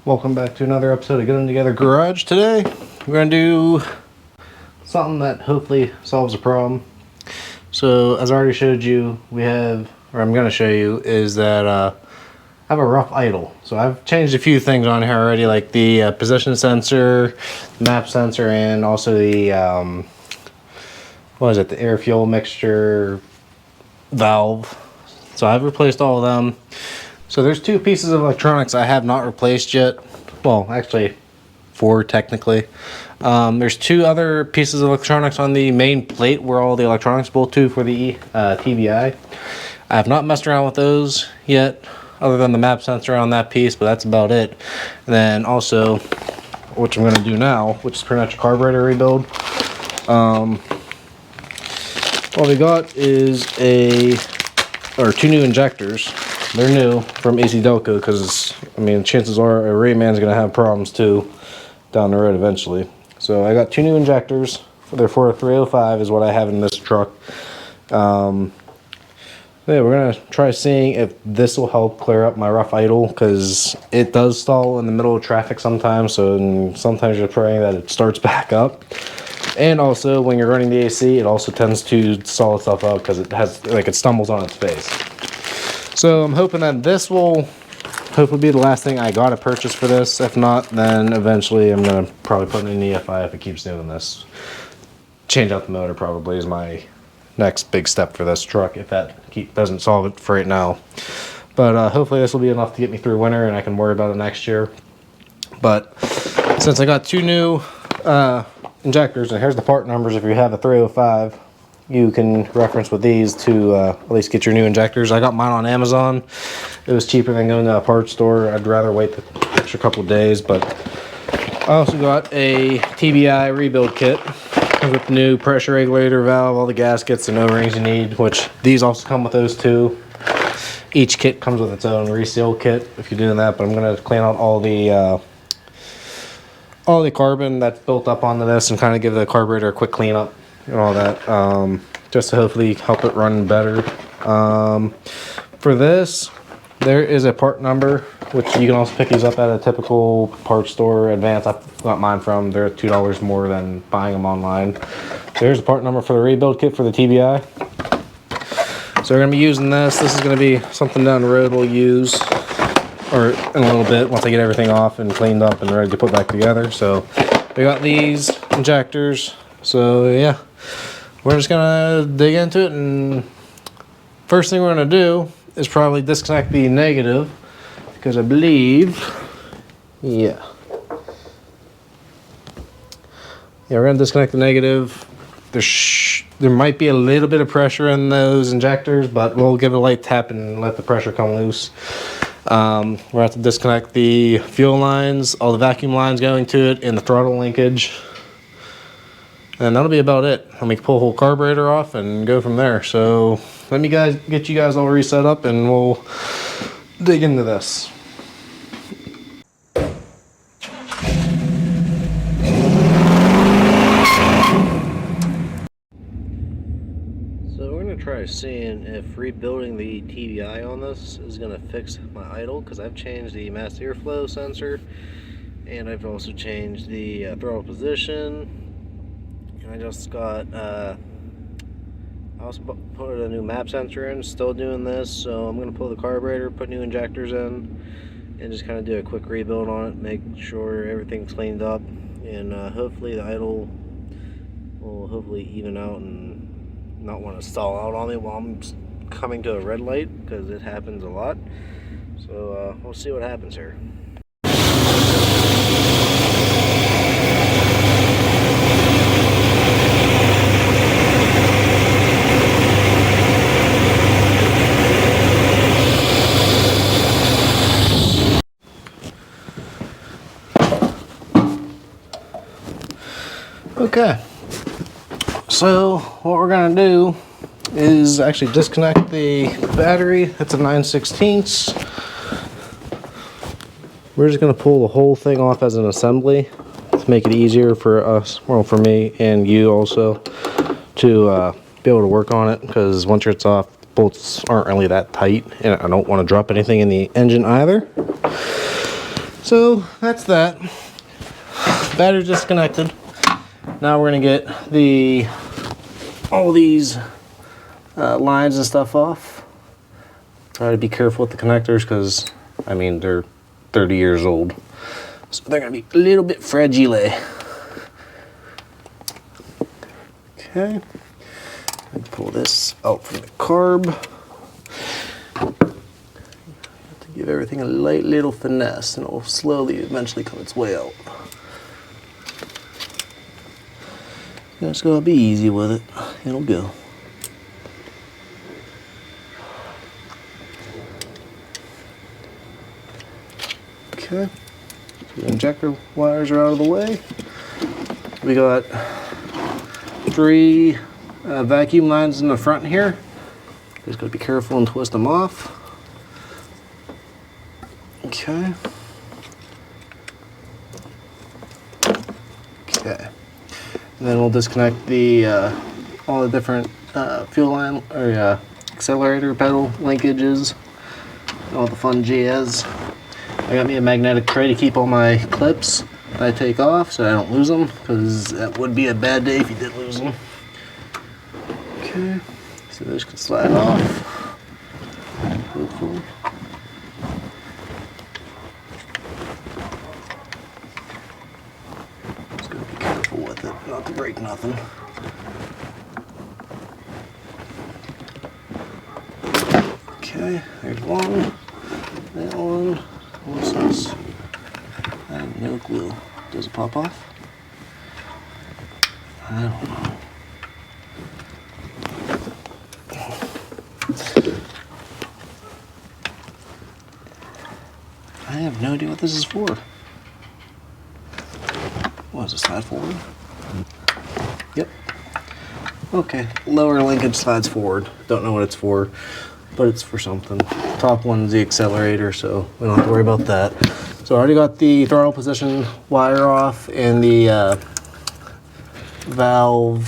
Welcome back to another episode of Getting Together Garage. Today we're going to do something that hopefully solves a problem. So as I already showed you, I'm going to show you, is that I have a rough idle. So I've changed a few things on here already, like the position sensor, map sensor, and also the the air fuel mixture valve. So I've replaced all of them. So there's two pieces of electronics I have not replaced yet. Well, actually, four technically. There's two other pieces of electronics on the main plate where all the electronics bolt to for the TBI. I have not messed around with those yet, other than the map sensor on that piece, but that's about it. And then also, which I'm going to do now, which is pretty much a carburetor rebuild. All we got is two new injectors. They're new from AC Delco because, I mean, chances are a Rayman's going to have problems too down the road eventually. So I got two new injectors. They're for a 305 is what I have in this truck. Yeah, we're going to try seeing if this will help clear up my rough idle, because it does stall in the middle of traffic sometimes. So sometimes you're praying that it starts back up. And also when you're running the AC, it also tends to stall itself out because it stumbles on its face. So I'm hoping that this will hopefully be the last thing I gotta purchase for this. If not, then eventually I'm gonna probably put in an EFI if it keeps doing this. Change out the motor probably is my next big step for this truck if that doesn't solve it for right now. But hopefully this will be enough to get me through winter and I can worry about it next year. But since I got two new injectors, and here's the part numbers if you have a 305. You can reference with these to at least get your new injectors. I got mine on Amazon. It was cheaper than going to a parts store. I'd rather wait the extra couple of days, but I also got a TBI rebuild kit with the new pressure regulator valve, all the gaskets and O-rings you need, which these also come with those too. Each kit comes with its own reseal kit if you're doing that, but I'm going to clean out all the carbon that's built up onto this and kind of give the carburetor a quick cleanup and all that, just to hopefully help it run better. For this, there is a part number, which you can also pick these up at a typical parts store. Advance, I got mine from. They're $2 more than buying them online. There's a part number for the rebuild kit for the TBI. So we're going to be using this. This is going to be something down the road we'll use, or in a little bit once I get everything off and cleaned up and ready to put back together. So we got these injectors. So yeah, we're just gonna dig into it, and first thing we're gonna do is probably disconnect the negative, because I believe, yeah, we're gonna disconnect the negative. There might be a little bit of pressure in those injectors, but we'll give it a light tap and let the pressure come loose. We're gonna have to disconnect the fuel lines, all the vacuum lines going to it, and the throttle linkage. And that'll be about it. And we can pull the whole carburetor off and go from there. So let me get you guys all reset up and we'll dig into this. So we're going to try seeing if rebuilding the TBI on this is going to fix my idle, because I've changed the mass airflow sensor and I've also changed the throttle position. I just got, I also put a new map sensor in, still doing this, so I'm going to pull the carburetor, put new injectors in, and just kind of do a quick rebuild on it, make sure everything's cleaned up, and hopefully the idle will hopefully even out and not want to stall out on me while I'm coming to a red light, because it happens a lot. So we'll see what happens here. Okay, so what we're going to do is actually disconnect the battery. It's a 9/16. We're just going to pull the whole thing off as an assembly to make it easier for us, well, for me and you also, to be able to work on it, because once it's off, bolts aren't really that tight, and I don't want to drop anything in the engine either. So that's that. Battery disconnected. Now we're gonna get all these lines and stuff off. Try to be careful with the connectors because, I mean, they're 30 years old. So they're gonna be a little bit fragile. Okay. Pull this out from the carb. To give everything a light little finesse, and it will slowly eventually come its way out. Just gotta be easy with it. It'll go. Okay. So the injector wires are out of the way. We got 3 vacuum lines in the front here. Just gotta be careful and twist them off. Okay. Okay. And then we'll disconnect all the different fuel line or accelerator pedal linkages, all the fun jazz. I got me a magnetic tray to keep all my clips that I take off so I don't lose them, because that would be a bad day if you did lose them. Okay, so this can slide off. Hopefully. Just gotta be careful with it, not to break nothing. Okay, there's one. That one. What's this? I have no clue. Does it pop off? I don't know. I have no idea what this is for. What is this, slide forward? Yep. Okay, lower linkage slides forward. Don't know what it's for, but it's for something. Top one's the accelerator, so we don't have to worry about that. So I already got the throttle position wire off and the valve,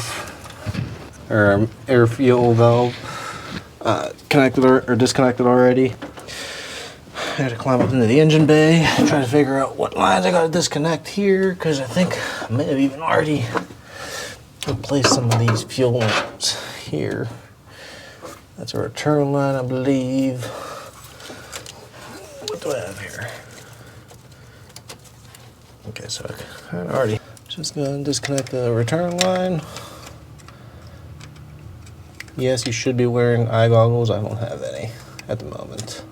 or air fuel valve, connected or disconnected already. I had to climb up into the engine bay, try to figure out what lines I gotta disconnect here, because I think I may have even already replaced some of these fuel lines here. That's a return line, I believe. What do I have here? Okay, so I already just gonna disconnect the return line. Yes, you should be wearing eye goggles. I don't have any at the moment.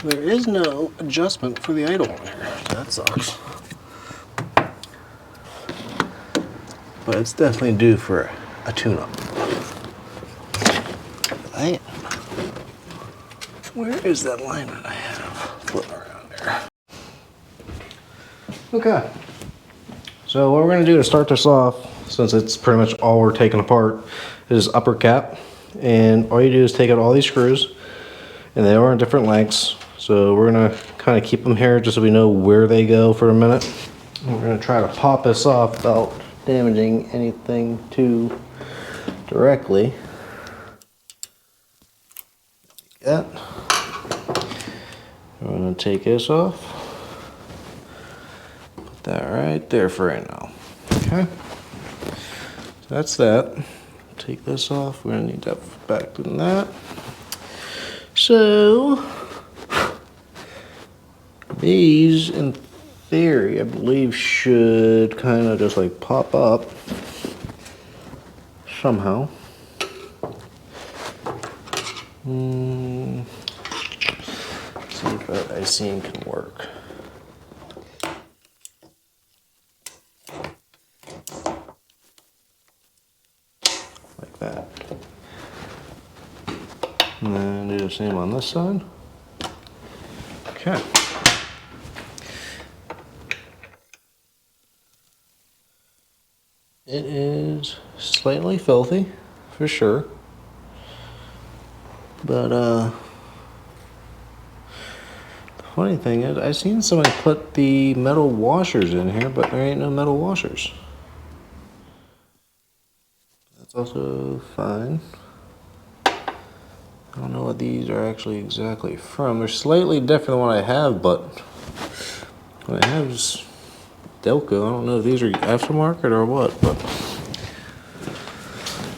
There is no adjustment for the idle on here. That sucks. But it's definitely due for a tune-up. Where is that line that I have floating around there? Okay. So what we're going to do to start this off, since it's pretty much all we're taking apart, is upper cap. And all you do is take out all these screws, and they are in different lengths. So we're gonna kind of keep them here just so we know where they go for a minute. And we're gonna try to pop this off without damaging anything too directly. Like that. We're gonna take this off. Put that right there for right now. Okay. So that's that. Take this off. We're gonna need that back than that. So these, in theory, I believe should kind of just like pop up somehow. See if that icing can work. Like that. And then do the same on this side. Okay. It is slightly filthy, for sure. But the funny thing is, I seen somebody put the metal washers in here, but there ain't no metal washers. That's also fine. I don't know what these are actually exactly from. They're slightly different than what I have, but what I have is Delco. I don't know if these are aftermarket or what, but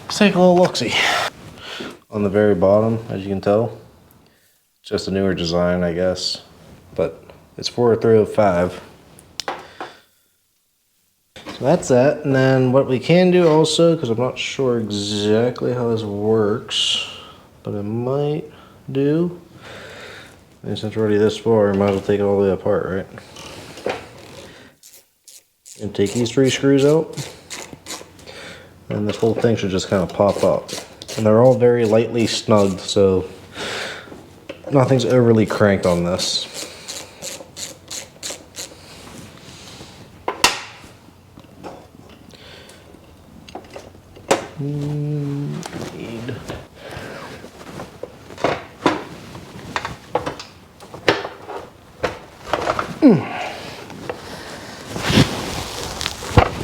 let's take a little look-see. On the very bottom, as you can tell, it's just a newer design, I guess, but it's for a 305. So that's that, and then what we can do also, because I'm not sure exactly how this works, but it might do, and since we're already this far, we might as well take it all the way apart, right? And take these 3 screws out, and this whole thing should just kind of pop up. And they're all very lightly snugged, so nothing's overly cranked on this.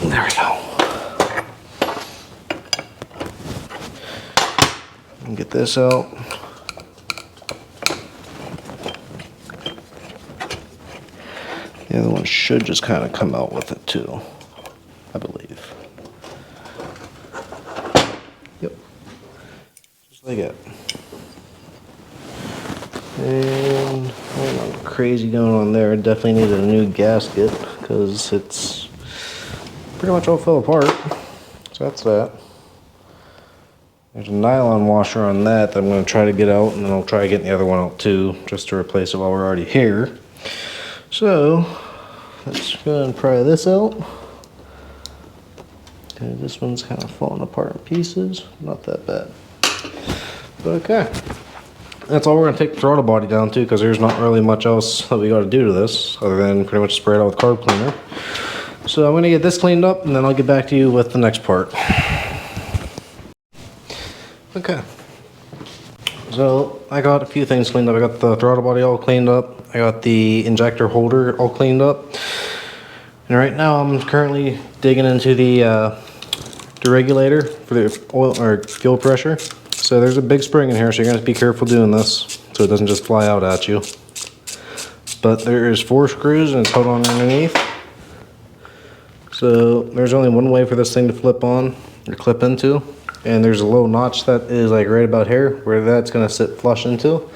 There we go. And get this out. The other one should just kind of come out with it too, I believe. Yep. Just like it. And nothing crazy going on there. Definitely needed a new gasket because it's pretty much all fell apart. So that's that. There's a nylon washer on that I'm going to try to get out, and then I'll try getting the other one out too, just to replace it while we're already here. So let's go and pry this out. Okay, this one's kind of falling apart in pieces. Not that bad. But okay. That's all we're going to take the throttle body down to, because there's not really much else that we got to do to this other than pretty much spray it out with carb cleaner. So I'm going to get this cleaned up, and then I'll get back to you with the next part. Okay. So I got a few things cleaned up. I got the throttle body all cleaned up. I got the injector holder all cleaned up. And right now I'm currently digging into the regulator for the oil or fuel pressure. So there's a big spring in here, so you're gonna have to be careful doing this so it doesn't just fly out at you. But there is 4 screws and it's held on underneath. So there's only one way for this thing to flip on or clip into. And there's a little notch that is like right about here where that's gonna sit flush into.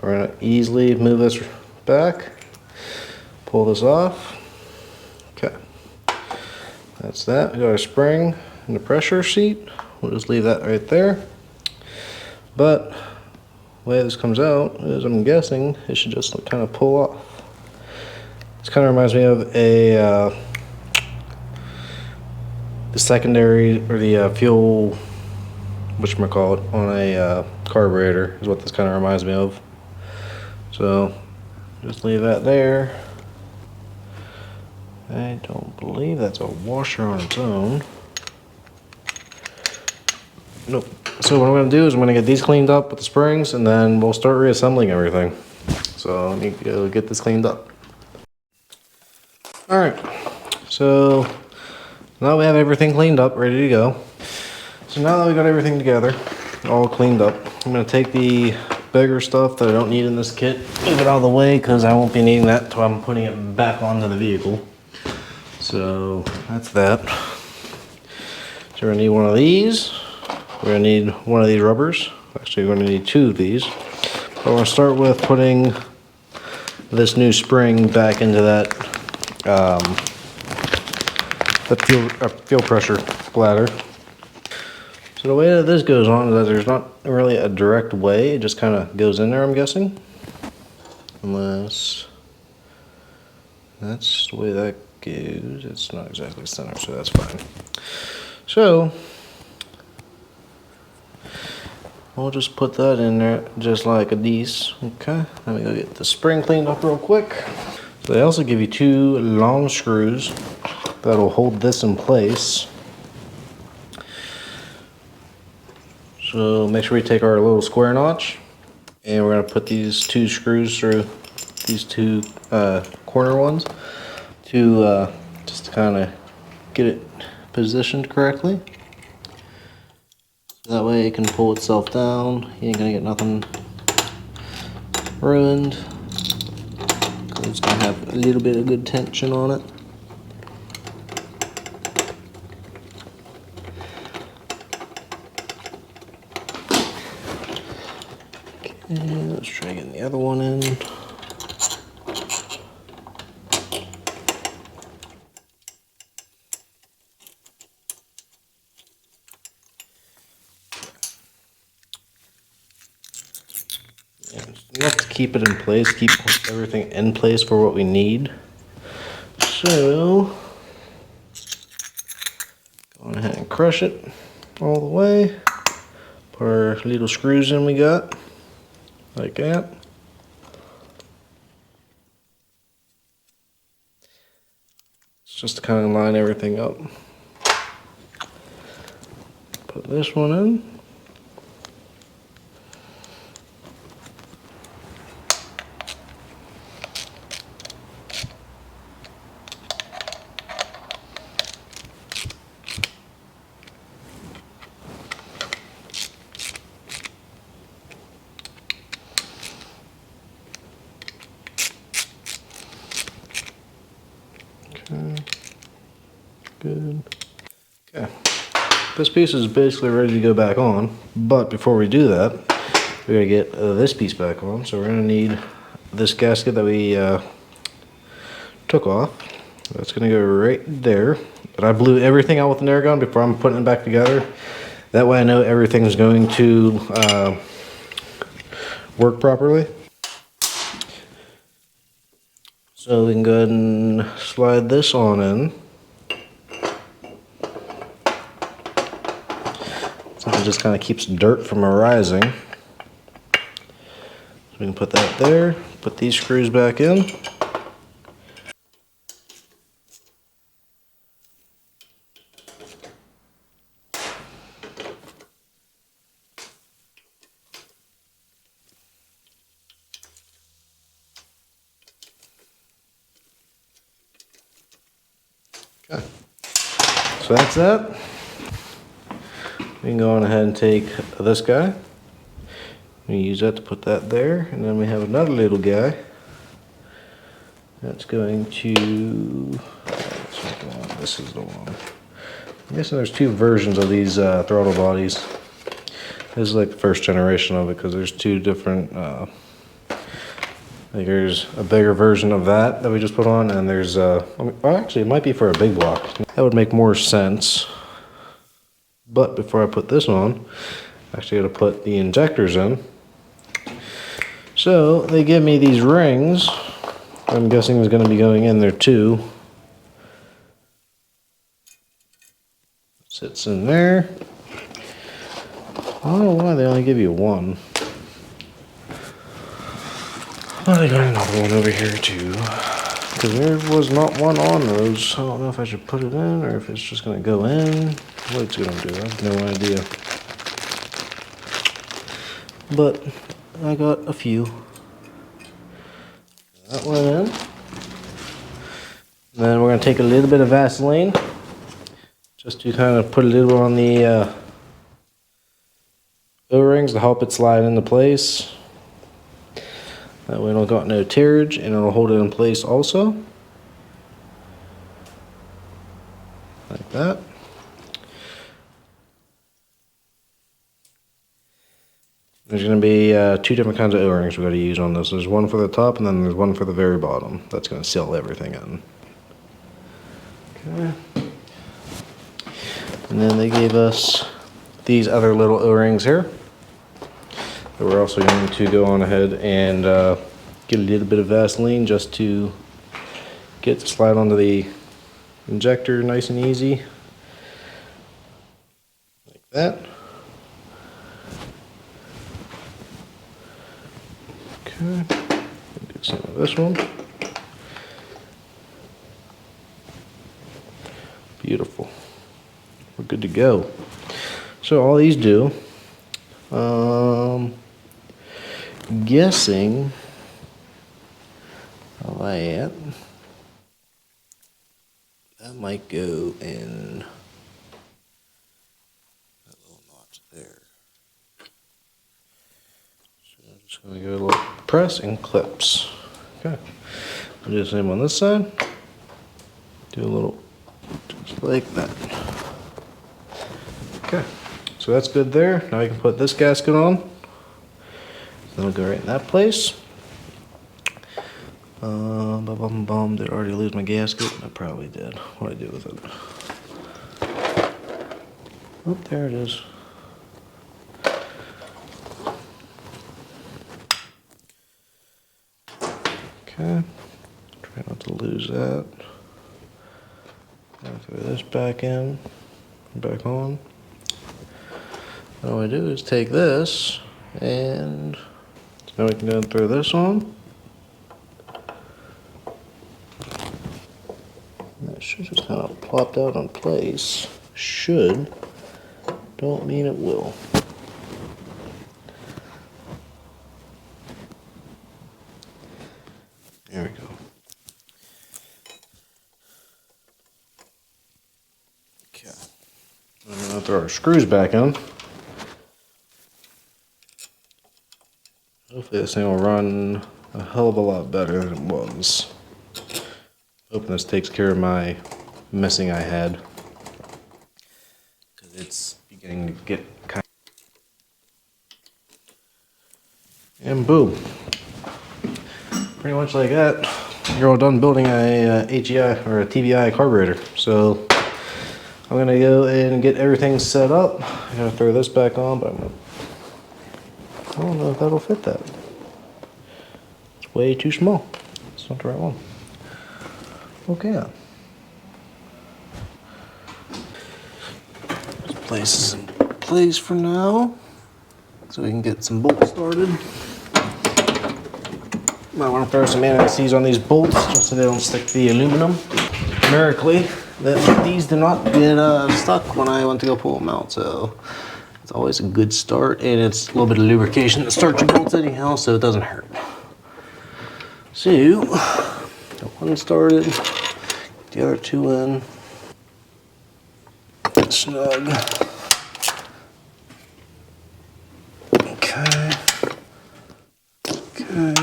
We're gonna easily move this back, pull this off. Okay, that's that. We got a spring and the pressure seat. We'll just leave that right there. But the way this comes out is, I'm guessing it should just kind of pull off. This kind of reminds me of a the secondary or the fuel, whatchamacallit, on a carburetor is what this kind of reminds me of. So just leave that there. I don't believe that's a washer on its own. Nope. So what I'm going to do is I'm going to get these cleaned up with the springs, and then we'll start reassembling everything. So let me go get this cleaned up. Alright, so now we have everything cleaned up, ready to go. So now that we got everything together, all cleaned up, I'm going to take the bigger stuff that I don't need in this kit, move it out of the way because I won't be needing that until I'm putting it back onto the vehicle. So that's that. So we're going to need one of these. We're going to need one of these rubbers. Actually, we're going to need 2 of these. But we're going to start with putting this new spring back into that fuel pressure bladder. So the way that this goes on is that there's not really a direct way. It just kind of goes in there, I'm guessing. Unless that's the way that goes. It's not exactly center, so that's fine. So we'll just put that in there just like a these. Okay, let me go get the spring cleaned up real quick. So they also give you 2 long screws that'll hold this in place. So make sure we take our little square notch, and we're going to put these 2 screws through these 2 corner ones to just to kind of get it positioned correctly. So that way it can pull itself down. You ain't gonna get nothing ruined. It's gonna have a little bit of good tension on it. Okay, let's try getting the other one in. Enough to keep it in place, keep everything in place for what we need. So, go ahead and crush it all the way. Put our little screws in we got, like that. It's just to kind of line everything up. Put this one in. Okay, good. Okay, this piece is basically ready to go back on, but before we do that, we gotta get this piece back on. So we're gonna need this gasket that we took off. That's gonna go right there. But I blew everything out with an air gun before I'm putting it back together. That way I know everything's going to work properly. So we can go ahead and slide this on in. Something just kind of keeps dirt from arising. So we can put that there, put these screws back in. Okay, so that's that. We can go on ahead and take this guy. We use that to put that there, and then we have another little guy. That's going to. This is the one. I'm guessing there's 2 versions of these throttle bodies. This is like the first generation of it because there's 2 different. Like there's a bigger version of that we just put on, and there's well, actually it might be for a big block. That would make more sense. But before I put this on, I actually got to put the injectors in. So they give me these rings. I'm guessing is going to be going in there too. Sits in there. I don't know why they only give you 1. Well, I got another one over here too. Because there was not one on those. I don't know if I should put it in or if it's just going to go in. What it's going to do, I have no idea. But I got a few. That one in. And then we're going to take a little bit of Vaseline. Just to kind of put a little on the O-rings to help it slide into place. That way it'll got no tearage and it'll hold it in place also. Like that. There's going to be 2 different kinds of O-rings we're going to use on this. There's one for the top and then there's one for the very bottom. That's going to seal everything in. Okay. And then they gave us these other little O-rings here. But we're also going to go on ahead and get a little bit of Vaseline just to get it to slide onto the injector nice and easy. Like that. Okay, do the same with this one. Beautiful. We're good to go. So all these do Guessing that might go in that little notch there. So I'm just going to go a little press and clips. Okay. I'll do the same on this side. Do a little just like that. Okay. So that's good there. Now I can put this gasket on. That'll go right in that place. Did I already lose my gasket? I probably did. What did I do with it? Oh, there it is. Okay. Try not to lose that. Now throw this back in, back on. And all I do is take this, and now we can go and throw this on. And that should just kind of plopped out in place. Should. Don't mean it will. There we go. Okay. I'm gonna throw our screws back in. Hopefully this thing will run a hell of a lot better than it was. Hoping this takes care of my messing I had. Because it's beginning to get kind of... And boom. Pretty much like that, you're all done building a HEI or a TBI carburetor. So I'm gonna go and get everything set up. I gotta throw this back on, but I don't know if that'll fit that. It's way too small. It's not the right one. Okay. This place is in place for now, so we can get some bolts started. Might want to throw some anti-seize on these bolts just so they don't stick to the aluminum. Numerically, that these do not get stuck when I want to go pull them out, so it's always a good start, and it's a little bit of lubrication to start your bolts anyhow, so it doesn't hurt. So, got one started, get the other two in, snug. Okay. Okay.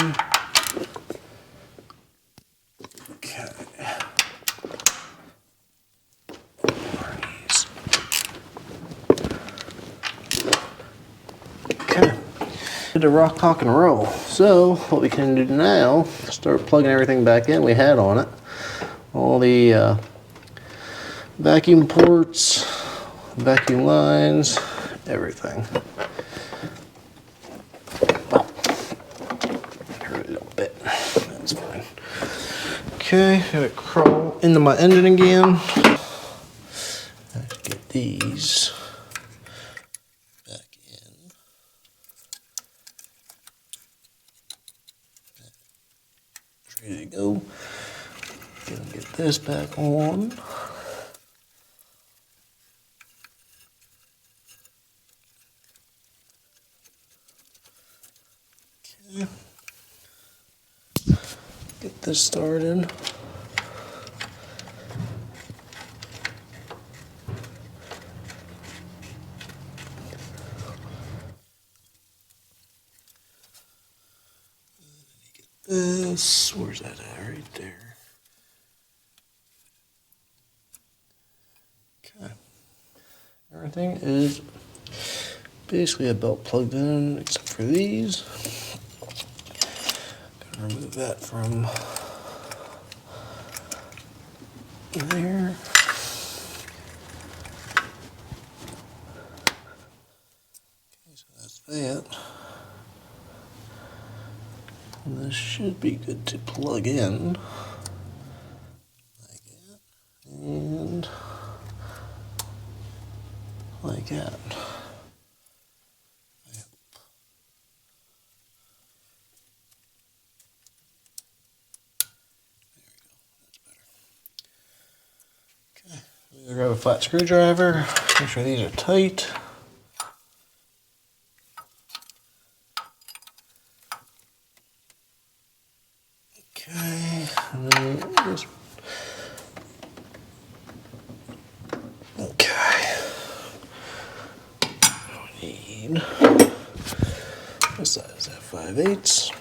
To rock, talk, and roll. So what we can do now, start plugging everything back in we had on it. All the vacuum ports, vacuum lines, everything. Oh, hurt a little bit. That's fine. Okay, gotta crawl into my engine again. Get these back in. Ready to go. Gonna get this back on. Okay. Get this started. This, where's that at? Right there. Okay. Everything is basically about plugged in except for these. Gotta remove that from there. Okay, so that's that. And this should be good to plug in, like that, and like that. I hope. There we go, that's better. Okay, I'm gonna grab a flat screwdriver, make sure these are tight. Okay, and then this. Okay. We need, what size is that? 5/8.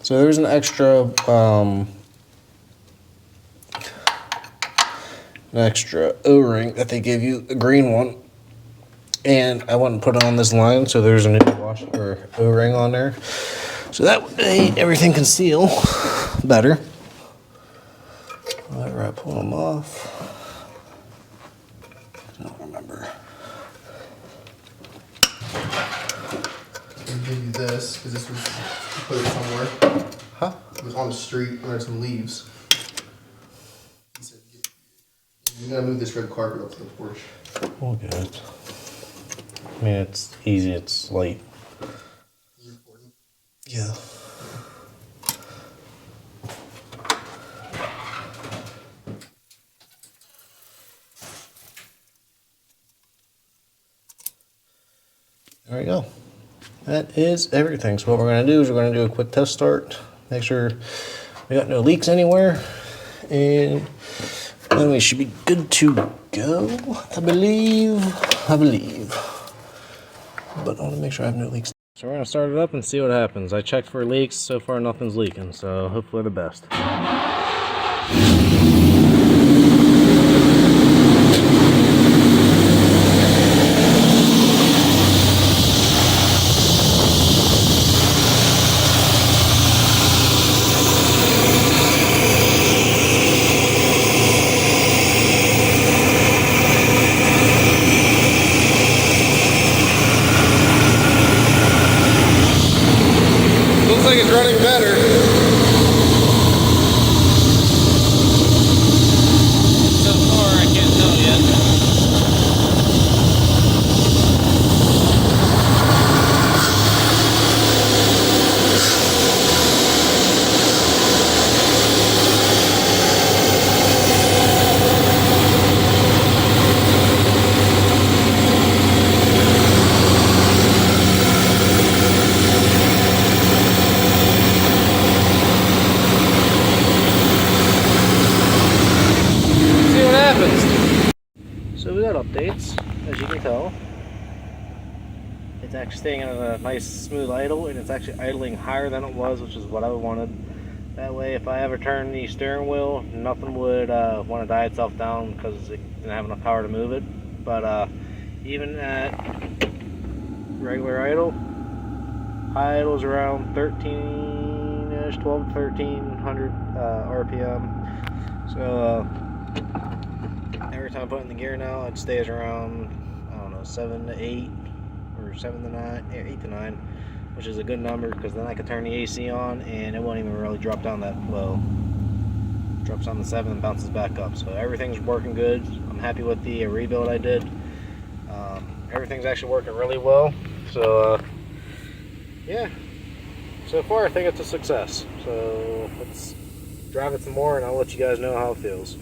So there's an extra O-ring that they give you, a green one, and I want to put it on this line, so there's a new wash or O-ring on there, so that way everything can seal better. Whenever I pull them off, I don't remember. I'll give you this because this was you put it somewhere. Huh? It was on the street under some leaves. He said, "You gotta move this red carpet up to the porch." All good. I mean, it's easy. It's light. Is it recording? Yeah. There we go. That is everything. So what we're going to do is we're going to do a quick test start. Make sure we got no leaks anywhere. And then we should be good to go. I believe. But I want to make sure I have no leaks. So we're going to start it up and see what happens. I checked for leaks. So far nothing's leaking. So hopefully the best. Looks like it's running better. So far, I can't tell yet. So we got updates, as you can tell. It's actually staying in a nice smooth idle, and it's actually idling higher than it was, which is what I wanted. That way, if I ever turn the steering wheel, nothing would want to die itself down because it didn't have enough power to move it. But even at regular idle, high idle is around 13-ish, 12 to 1300 RPM. So every time I put in the gear now, it stays around, I don't know, 7 to 8 or 7 to 9, 8 to 9, which is a good number because then I can turn the AC on and it won't even really drop down that low. It drops down to 7 and bounces back up. So everything's working good. I'm happy with the rebuild I did. Everything's actually working really well. So yeah, so far I think it's a success. So let's drive it some more and I'll let you guys know how it feels.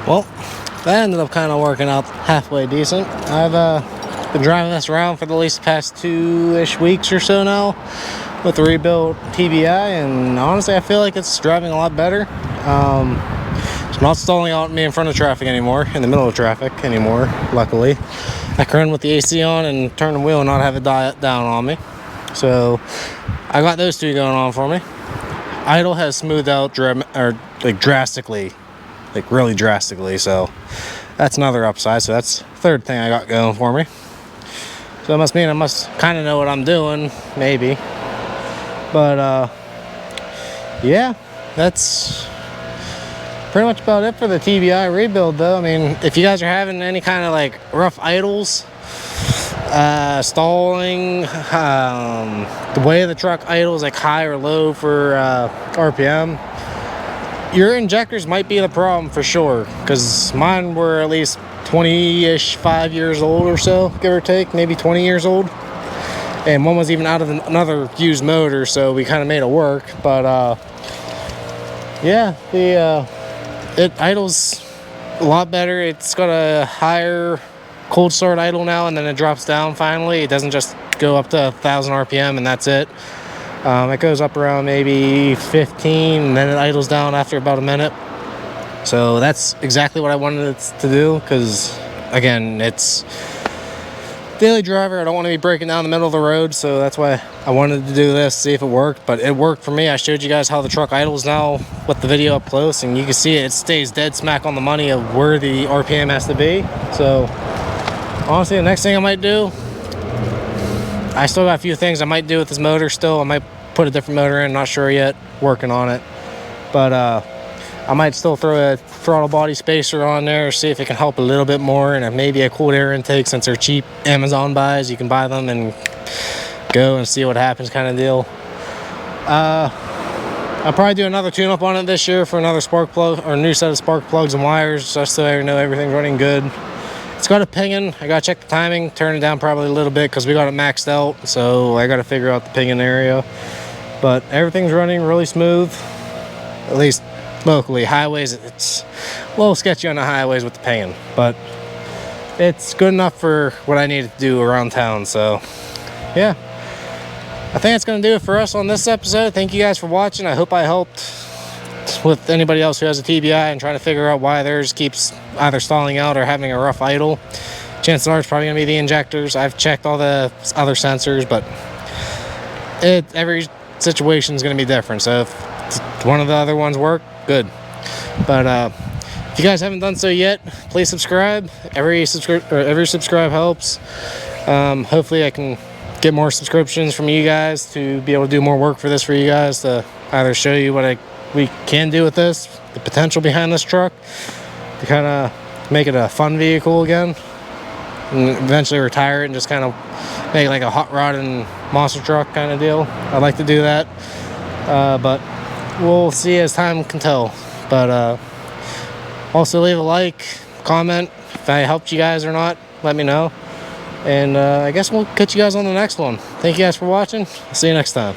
Well, that ended up kind of working out halfway decent. I've been driving this around for the least past 2-ish weeks or so now with the rebuilt TBI, and honestly I feel like it's driving a lot better. It's not stalling out me in front of traffic anymore, in the middle of traffic anymore, luckily. I can run with the AC on and turn the wheel and not have it die down on me. So I got those two going on for me. Idle has smoothed out drastically. Like really drastically, so that's another upside. So that's the third thing I got going for me. So it must mean I must kind of know what I'm doing, maybe. But yeah, that's pretty much about it for the TBI rebuild though. I mean, if you guys are having any kind of like rough idles, stalling, the way the truck idles, like high or low for RPM, your injectors might be the problem for sure, because mine were at least 20-ish, 5 years old or so, give or take, maybe 20 years old. And one was even out of another used motor, so we kind of made it work. But yeah, it idles a lot better. It's got a higher cold start idle now, and then it drops down finally. It doesn't just go up to 1,000 RPM and that's it. It goes up around maybe 15 and then it idles down after about a minute. So that's exactly what I wanted it to do, because again, it's daily driver. I don't want to be breaking down the middle of the road, so that's why I wanted to do this, see if it worked. But it worked for me. I showed you guys how the truck idles now with the video up close, and you can see it stays dead smack on the money of where the RPM has to be. So honestly, the next thing I might do, I still got a few things I might do with this motor still. I might put a different motor in, not sure yet, working on it. But I might still throw a throttle body spacer on there, see if it can help a little bit more, and maybe a cooled air intake, since they're cheap Amazon buys. You can buy them and go and see what happens, kind of deal. I'll probably do another tune-up on it this year for another spark plug, or a new set of spark plugs and wires, just so I know everything's running good. It's got a pinging. I gotta check the timing, turn it down probably a little bit because we got it maxed out, so I gotta figure out the pinging area. But everything's running really smooth, at least locally. Highways, it's a little sketchy on the highways with the pinging, but it's good enough for what I needed to do around town. So yeah, I think that's gonna do it for us on this episode. Thank you guys for watching. I hope I helped with anybody else who has a TBI and trying to figure out why theirs keeps either stalling out or having a rough idle. Chances are it's probably gonna be the injectors. I've checked all the other sensors, but every situation is going to be different. So if one of the other ones work, good. But if you guys haven't done so yet, please subscribe. Every subscribe helps. Hopefully I can get more subscriptions from you guys to be able to do more work for this for you guys, to either show you what we can do with this, the potential behind this truck, to kind of make it a fun vehicle again, and eventually retire it and just kind of make it like a hot rod and monster truck kind of deal. I'd like to do that, but we'll see as time can tell. But also leave a like, comment if I helped you guys or not, let me know. And I guess we'll catch you guys on the next one. Thank you guys for watching. See you next time.